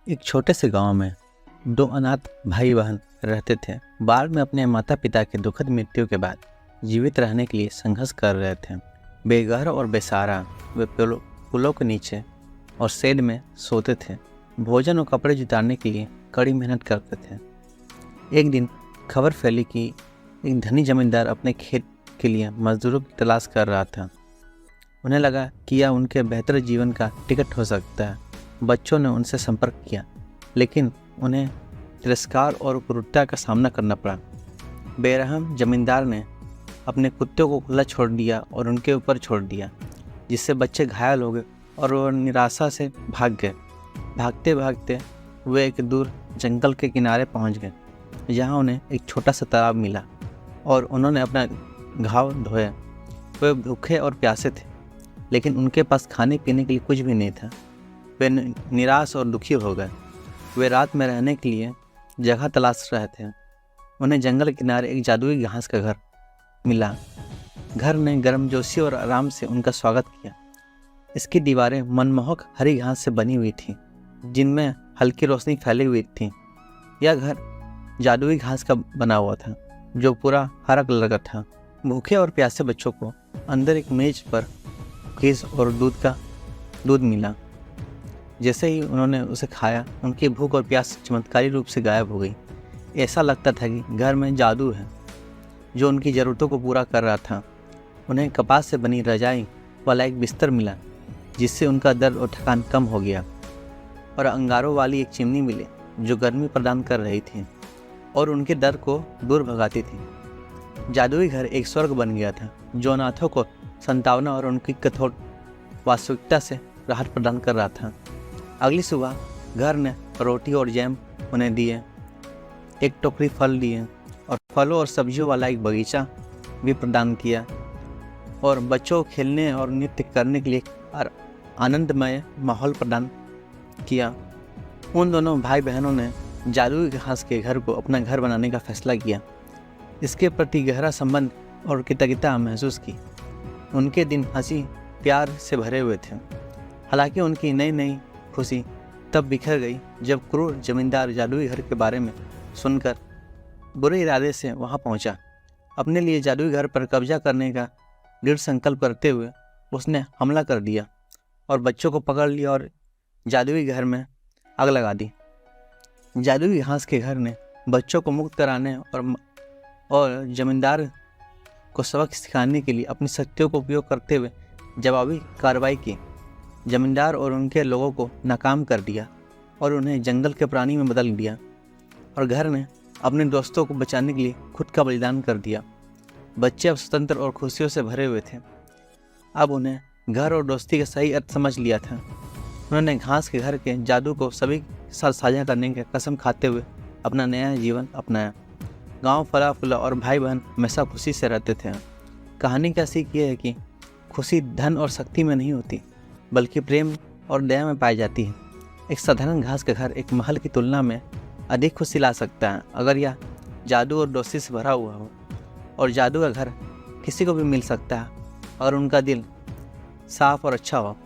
एक छोटे से गांव में दो अनाथ भाई बहन रहते थे। बाल में अपने माता पिता के दुखद मृत्यु के बाद जीवित रहने के लिए संघर्ष कर रहे थे। बेघर और बेसहारा वे पुलों के नीचे और शेड में सोते थे। भोजन और कपड़े जुटाने के लिए कड़ी मेहनत करते थे। एक दिन खबर फैली कि एक धनी जमींदार अपने खेत के लिए मजदूरों की तलाश कर रहा था। उन्हें लगा कि यह उनके बेहतर जीवन का टिकट हो सकता है। बच्चों ने उनसे संपर्क किया, लेकिन उन्हें तिरस्कार और क्रूरता का सामना करना पड़ा। बेरहम जमींदार ने अपने कुत्तों को खुला छोड़ दिया और उनके ऊपर छोड़ दिया, जिससे बच्चे घायल हो गए और वो निराशा से भाग गए। भागते भागते वे एक दूर जंगल के किनारे पहुंच गए, जहां उन्हें एक छोटा सा तालाब मिला और उन्होंने अपना घाव धोया। वे भूखे और प्यासे थे, लेकिन उनके पास खाने पीने के लिए कुछ भी नहीं था। वे निराश और दुखी हो गए। वे रात में रहने के लिए जगह तलाश रहे थे। उन्हें जंगल किनारे एक जादुई घास का घर मिला। घर ने गर्मजोशी और आराम से उनका स्वागत किया। इसकी दीवारें मनमोहक हरी घास से बनी हुई थीं, जिनमें हल्की रोशनी फैली हुई थी। यह घर जादुई घास का बना हुआ था, जो पूरा हरा कलर का था। भूखे और प्यासे बच्चों को अंदर एक मेज पर कुकीज़ और दूध मिला। जैसे ही उन्होंने उसे खाया, उनकी भूख और प्यास चमत्कारी रूप से गायब हो गई। ऐसा लगता था कि घर में जादू है, जो उनकी ज़रूरतों को पूरा कर रहा था। उन्हें कपास से बनी रजाई वाला एक बिस्तर मिला, जिससे उनका दर्द और थकान कम हो गया। और अंगारों वाली एक चिमनी मिली, जो गर्मी प्रदान कर रही थी और उनके दर्द को दूर भगाती थी। जादुई घर एक स्वर्ग बन गया था, जो अनाथों को संतावना और उनकी कठोर वास्तविकता से राहत प्रदान कर रहा था। अगली सुबह घर ने रोटी और जैम उन्हें दिए, एक टोकरी फल दिए और फलों और सब्जियों वाला एक बगीचा भी प्रदान किया, और बच्चों को खेलने और नृत्य करने के लिए आनंदमय माहौल प्रदान किया। उन दोनों भाई बहनों ने जादुई घास के घर को अपना घर बनाने का फैसला किया। इसके प्रति गहरा संबंध और कृतज्ञता महसूस की। उनके दिन हंसी प्यार से भरे हुए थे। हालांकि उनकी नई नई खुशी तब बिखर गई, जब क्रूर जमींदार जादुई घर के बारे में सुनकर बुरे इरादे से वहां पहुंचा। अपने लिए जादुई घर पर कब्जा करने का दृढ़ संकल्प करते हुए उसने हमला कर दिया और बच्चों को पकड़ लिया और जादुई घर में आग लगा दी। जादुई घास के घर ने बच्चों को मुक्त कराने और जमींदार को सबक सिखाने के लिए अपनी शक्तियों का उपयोग करते हुए जवाबी कार्रवाई की। जमींदार और उनके लोगों को नाकाम कर दिया और उन्हें जंगल के प्राणी में बदल दिया, और घर ने अपने दोस्तों को बचाने के लिए खुद का बलिदान कर दिया। बच्चे अब स्वतंत्र और खुशियों से भरे हुए थे। अब उन्हें घर और दोस्ती का सही अर्थ समझ लिया था। उन्होंने घास के घर के जादू को सभी के साथ साझा करने की कसम खाते हुए अपना नया जीवन अपनाया। गांव फला फूला और भाई बहन हमेशा खुशी से रहते थे। कहानी का सीख ये है कि खुशी धन और शक्ति में नहीं होती, बल्कि प्रेम और दया में पाई जाती है। एक साधारण घास का घर एक महल की तुलना में अधिक खुशी ला सकता है, अगर यह जादू और दोस्ती से भरा हुआ हो। और जादू का घर किसी को भी मिल सकता है, अगर उनका दिल साफ और अच्छा हो।